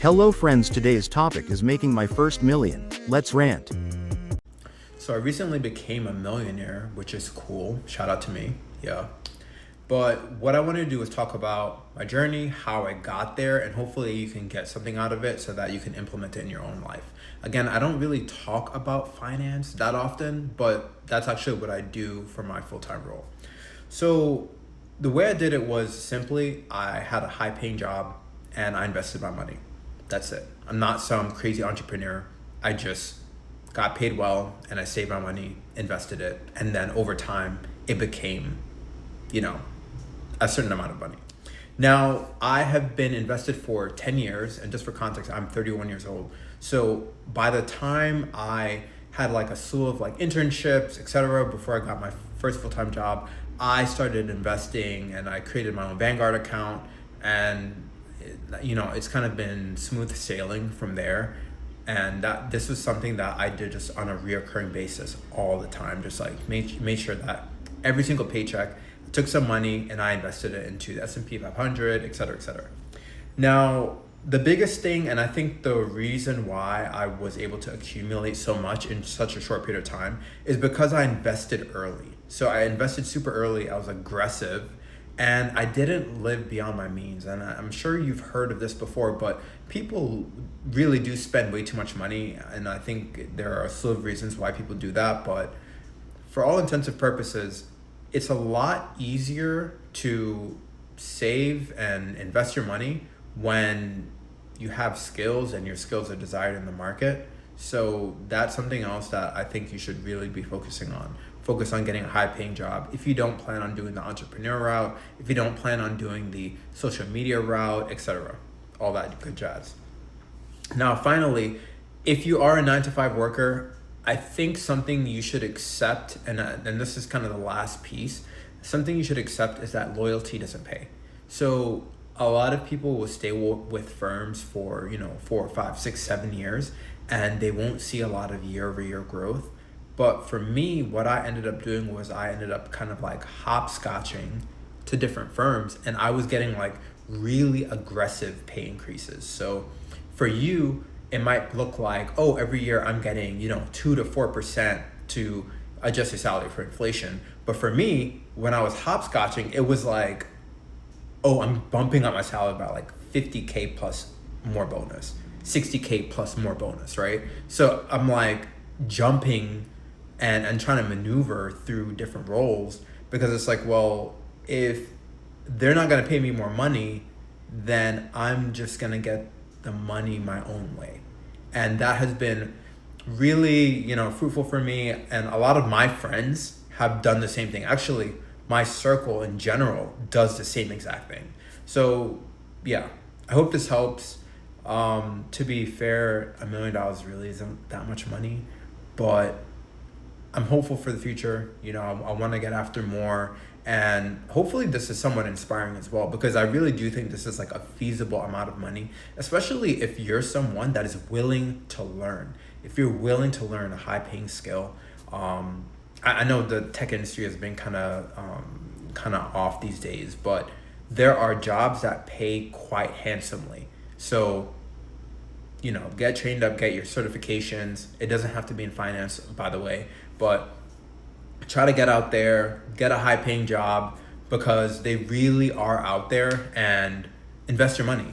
Hello friends, today's topic is making my first million. Let's rant. So I recently became a millionaire, which is cool. Shout out to me. Yeah. But what I want to do is talk about my journey, how I got there, and hopefully you can get something out of it so that you can implement it in your own life. Again, I don't really talk about finance that often, but that's actually what I do for my full-time role. So the way I did it was simply I had a high-paying job and I invested my money. That's it. I'm not some crazy entrepreneur. I just got paid well and I saved my money, invested it, and then over time it became, a certain amount of money. Now, I have been invested for 10 years, and just for context, I'm 31 years old. So by the time I had like a slew of like internships, etc., before I got my first full-time job, I started investing and I created my own Vanguard account, and it's kind of been smooth sailing from there. And that this was something that I did just on a reoccurring basis all the time, just like made sure that every single paycheck I took some money and I invested it into the S&P 500, et cetera, et cetera. Now, the biggest thing, and I think the reason why I was able to accumulate so much in such a short period of time is because I invested early. So I invested super early, I was aggressive, and I didn't live beyond my means. And I'm sure you've heard of this before, but people really do spend way too much money. And I think there are a slew of reasons why people do that. But for all intents and purposes, it's a lot easier to save and invest your money when you have skills and your skills are desired in the market. So that's something else that I think you should really be focusing on. Focus on getting a high paying job. If you don't plan on doing the entrepreneur route, if you don't plan on doing the social media route, etc., all that good jazz. Now, finally, if you are a 9-to-5 worker, I think something you should accept, and this is kind of the last piece, something you should accept is that loyalty doesn't pay. So a lot of people will stay with firms for 4, 5, 6, 7 years, and they won't see a lot of year-over-year growth. But for me, what I ended up doing was I ended up kind of like hopscotching to different firms, and I was getting like really aggressive pay increases. So for you, it might look like, oh, every year I'm getting 2 to 4% to adjust your salary for inflation. But for me, when I was hopscotching, it was like, oh, I'm bumping up my salary by like 50K plus more bonus, 60K plus more bonus, right? So I'm like jumping and trying to maneuver through different roles, because it's like, well, if they're not going to pay me more money, then I'm just going to get the money my own way. And that has been really, fruitful for me. And a lot of my friends have done the same thing. Actually, my circle in general does the same exact thing. So yeah, I hope this helps. To be fair, $1 million really isn't that much money, but I'm hopeful for the future. I want to get after more, and hopefully this is somewhat inspiring as well, because I really do think this is like a feasible amount of money, especially if you're someone that is willing to learn. If you're willing to learn a high-paying skill, I know the tech industry has been kind of off these days, but there are jobs that pay quite handsomely. So get trained up, get your certifications. It doesn't have to be in finance, by the way, but try to get out there, get a high paying job, because they really are out there, and invest your money.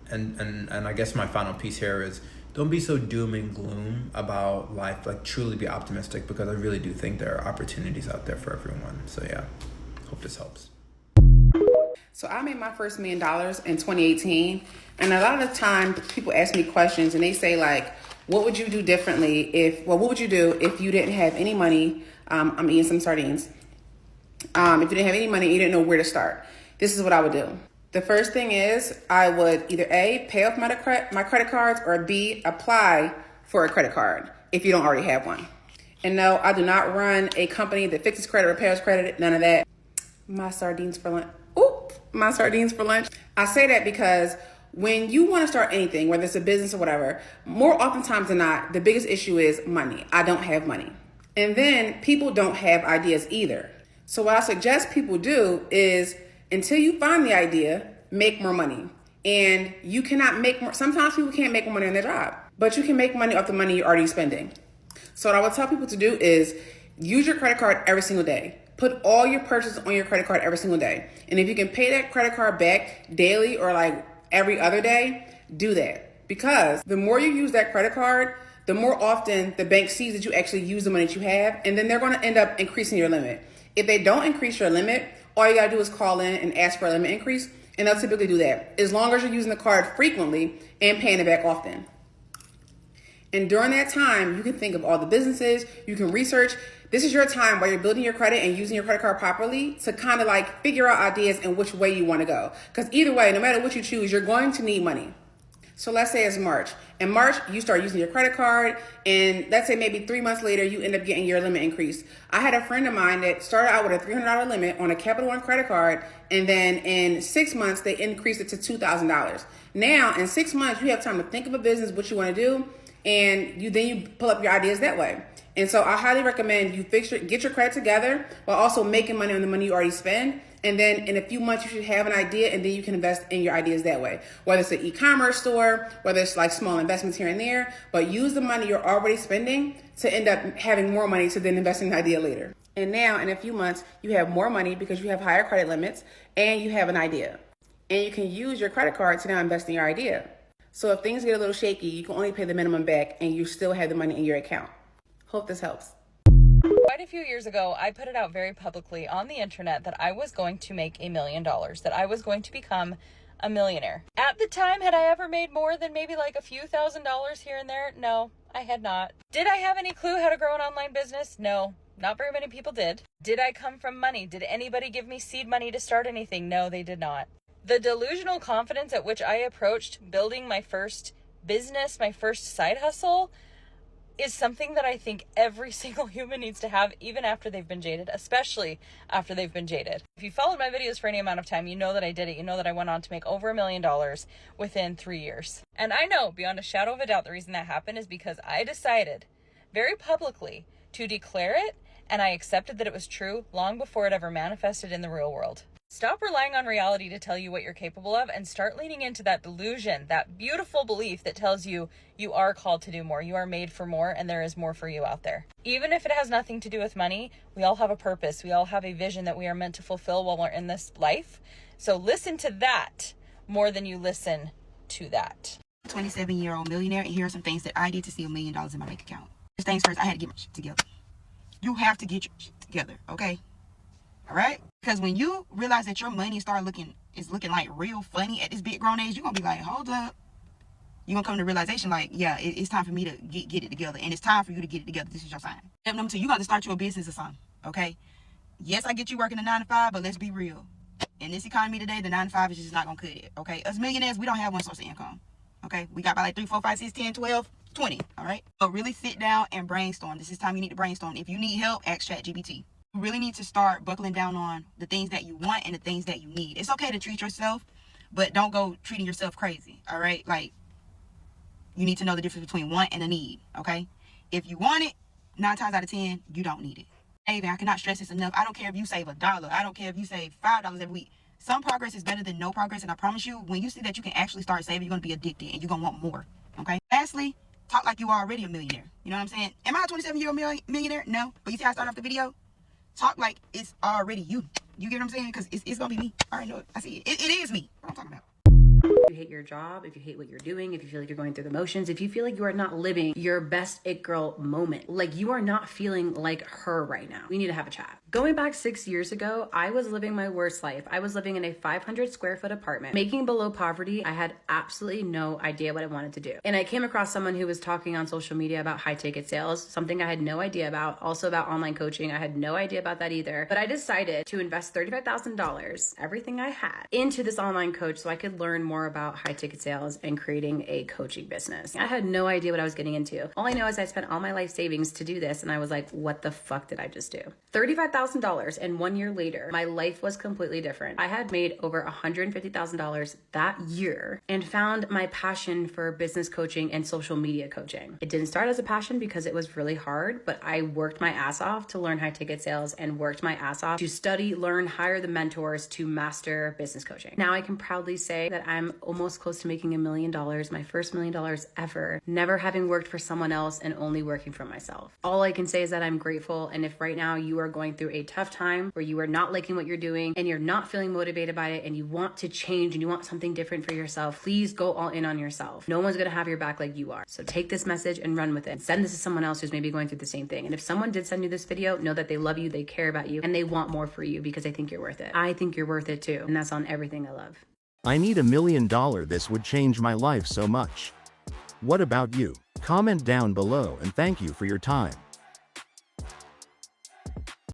And I guess my final piece here is, don't be so doom and gloom about life. Like, truly be optimistic, because I really do think there are opportunities out there for everyone. So yeah, hope this helps. So I made my first $1 million in 2018. And a lot of the time people ask me questions and they say like, what would you do differently what would you do if you didn't have any money? I'm eating some sardines. If you didn't have any money, you didn't know where to start. This is what I would do. The first thing is I would either A, pay off my credit cards, or B, apply for a credit card if you don't already have one. And no, I do not run a company that fixes credit, repairs credit, none of that. My sardines for lunch. My sardines for lunch. I say that because when you want to start anything, whether it's a business or whatever, more oftentimes than not, the biggest issue is money. I don't have money. And then people don't have ideas either. So what I suggest people do is, until you find the idea, make more money. And you cannot make more. Sometimes people can't make more money on their job, but you can make money off the money you're already spending. So what I would tell people to do is use your credit card every single day. Put all your purchases on your credit card every single day. And if you can pay that credit card back daily or like every other day, do that. Because the more you use that credit card, the more often the bank sees that you actually use the money that you have, and then they're going to end up increasing your limit. If they don't increase your limit, all you got to do is call in and ask for a limit increase, and they'll typically do that, as long as you're using the card frequently and paying it back often. And during that time, you can think of all the businesses, you can research. This is your time while you're building your credit and using your credit card properly to kind of like figure out ideas and which way you want to go. Because either way, no matter what you choose, you're going to need money. So let's say it's March. In March, you start using your credit card, and let's say maybe 3 months later, you end up getting your limit increased. I had a friend of mine that started out with a $300 limit on a Capital One credit card, and then in 6 months, they increased it to $2,000. Now, in 6 months, you have time to think of a business, what you want to do, and you pull up your ideas that way. And so I highly recommend you get your credit together while also making money on the money you already spend. And then in a few months, you should have an idea, and then you can invest in your ideas that way. Whether it's an e-commerce store, whether it's like small investments here and there, but use the money you're already spending to end up having more money to then invest in an idea later. And now in a few months, you have more money because you have higher credit limits and you have an idea. And you can use your credit card to now invest in your idea. So if things get a little shaky, you can only pay the minimum back and you still have the money in your account. Hope this helps. Quite a few years ago, I put it out very publicly on the internet that I was going to make $1 million, that I was going to become a millionaire. At the time, had I ever made more than maybe like a few $1,000s here and there? No, I had not. Did I have any clue how to grow an online business? No, not very many people did. Did I come from money? Did anybody give me seed money to start anything? No, they did not. The delusional confidence at which I approached building my first business, my first side hustle, is something that I think every single human needs to have, even after they've been jaded, especially after they've been jaded. If you followed my videos for any amount of time, you know that I did it. You know that I went on to make over $1 million within 3 years. And I know beyond a shadow of a doubt, the reason that happened is because I decided very publicly to declare it, and I accepted that it was true long before it ever manifested in the real world. Stop relying on reality to tell you what you're capable of and start leaning into that delusion, that beautiful belief that tells you you are called to do more, you are made for more, and there is more for you out there. Even if it has nothing to do with money, we all have a purpose. We all have a vision that we are meant to fulfill while we're in this life. So listen to that more than you listen to that. 27-year-old millionaire, and here are some things that I did to see $1 million in my bank account. First things first, I had to get my shit together. You have to get your shit together, okay? All right? Because when you realize that your money is looking like real funny at this big grown age, you're going to be like, hold up. You're going to come to the realization like, yeah, it's time for me to get it together. And it's time for you to get it together. This is your sign. Step number 2, you got to start your business or something, okay? Yes, I get you working a 9 to 5, but let's be real. In this economy today, the 9 to 5 is just not going to cut it, okay? Us millionaires, we don't have one source of income, okay? We got about like 3, 4, 5, 6, 10, 12, 20, all right? So really sit down and brainstorm. This is time you need to brainstorm. If you need help, ask ChatGPT. You really need to start buckling down on the things that you want and the things that you need. It's okay to treat yourself, but don't go treating yourself crazy, all right? Like, you need to know the difference between want and a need, okay? If you want it, 9 times out of 10, you don't need it. Hey, man, I cannot stress this enough. I don't care if you save $1. I don't care if you save $5 every week. Some progress is better than no progress, and I promise you, when you see that you can actually start saving, you're going to be addicted, and you're going to want more, okay? Lastly, talk like you are already a millionaire. You know what I'm saying? Am I a 27-year-old millionaire? No. But you see how I started off the video? Talk like it's already you. You get what I'm saying? Because it's going to be me. I already know it. I see it. It is me. What I'm talking about. If you hate your job, if you hate what you're doing, if you feel like you're going through the motions, if you feel like you are not living your best it girl moment, like you are not feeling like her right now, we need to have a chat. Going back 6 years ago, I was living my worst life. I was living in a 500 square foot apartment, making below poverty. I had absolutely no idea what I wanted to do. And I came across someone who was talking on social media about high ticket sales, something I had no idea about, also about online coaching. I had no idea about that either. But I decided to invest $35,000, everything I had, into this online coach so I could learn more about high ticket sales and creating a coaching business. I had no idea what I was getting into. All I know is I spent all my life savings to do this, and I was like, what the fuck did I just do? $35,000 $100,000, and 1 year later, my life was completely different. I had made over $150,000 that year and found my passion for business coaching and social media coaching. It didn't start as a passion because it was really hard, but I worked my ass off to learn high ticket sales and worked my ass off to study, learn, hire the mentors to master business coaching. Now I can proudly say that I'm almost close to making $1 million, my first $1 million ever, never having worked for someone else and only working for myself. All I can say is that I'm grateful. And if right now you are going through a tough time where you are not liking what you're doing and you're not feeling motivated by it and you want to change and you want something different for yourself, please go all in on yourself. No one's going to have your back like you are. So take this message and run with it. Send this to someone else who's maybe going through the same thing. And if someone did send you this video, know that they love you, they care about you, and they want more for you because they think you're worth it. I think you're worth it too. And that's on everything I love. I need $1 million. This would change my life so much. What about you? Comment down below and thank you for your time.